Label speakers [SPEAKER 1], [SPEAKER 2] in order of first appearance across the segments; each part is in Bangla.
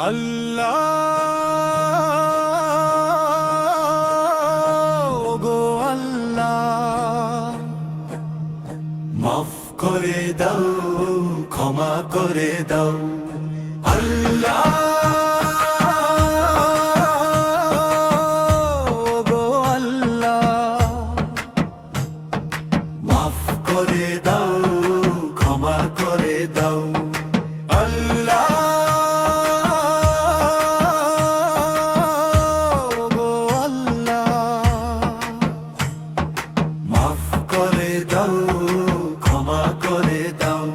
[SPEAKER 1] আল্লাহ গো আল্লাহ, মাফ করে দাও, ক্ষমা করে দাও। আল্লাহ গো আল্লাহ, মাফ করে দাও, ক্ষমা করে দাও। আল্লাহ গো আল্লাহ, মাফ করে দাও, ক্ষমা করে দাও।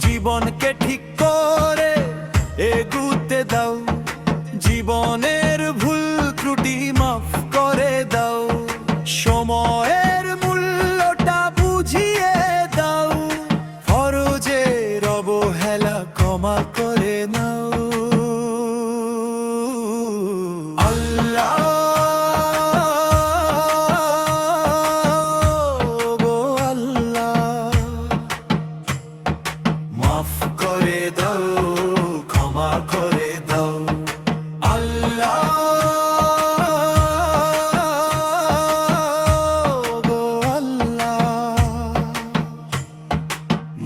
[SPEAKER 1] জীবনকে ঠিক করে এগুতে দাও, জীবনের ভুল ত্রুটি মাফ করে দাও। সময়ের মূল্যটা বুঝিয়ে দাও, ফরজের অবহেলা ক্ষমা করে নাও। আল্লাহ গো আল্লাহ, মাফ করে দাও, ক্ষমা করে দাও। আল্লাহ গো আল্লাহ,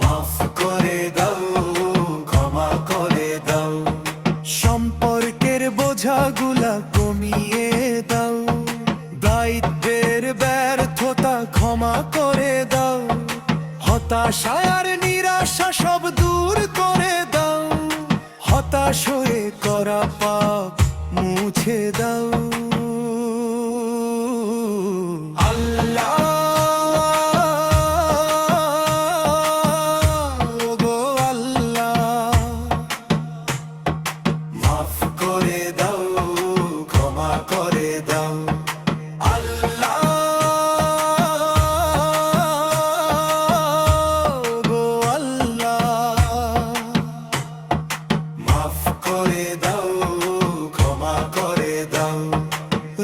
[SPEAKER 1] মাফ করে দাও, ক্ষমা করে দাও। সম্পর্কের বোঝাগুলা কমিয়ে দাও, দায়িত্বের ব্যর্থতা ক্ষমা করে দাও। হতাশা আর নিরাশা সব দূর করে দাও, হতাশ হয়ে করা পাপ মুছে দাও। আল্লাহ গো আল্লাহ, মাফ করে দাও, ক্ষমা করে দাও। আল্লাহ গো আল্লাহ, মাফ করে দাও, ক্ষমা করে দাও।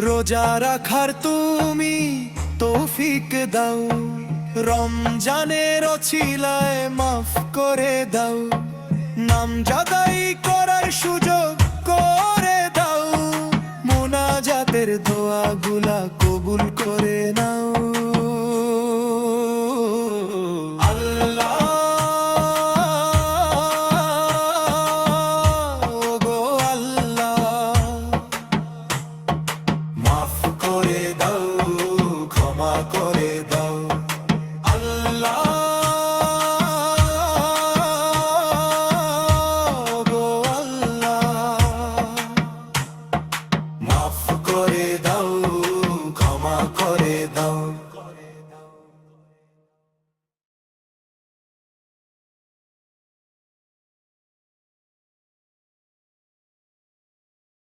[SPEAKER 1] রোজা রাখার তুমি তৌফিক দাও, রমজানের অছিলায় মাফ করে দাও। নামজাদাই করার সুযোগ করে দাও, মুনাজাতের দোয়াগুলা কবুল করে নাও। আল্লাহ গো আল্লাহ, মাফ করে দাও, ক্ষমা করে দাও। আল্লাহ গো আল্লাহ, মাফ করে দাও, ক্ষমা করে দাও।